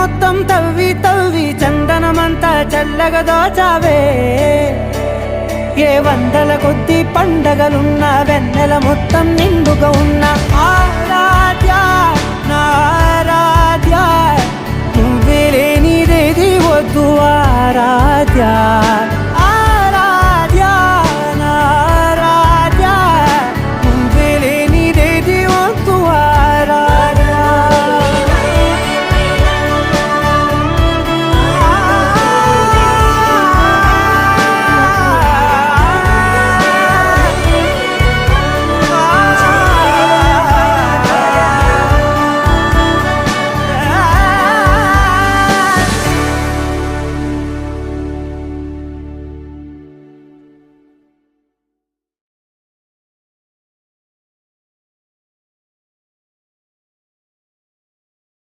మొత్తం తవ్వి తవ్వి చందనమంతా చల్లగా దోచావే ఏ వందల కొద్ది పండగలున్నా వెన్నెల మొత్తం నిండుగా ఉన్నా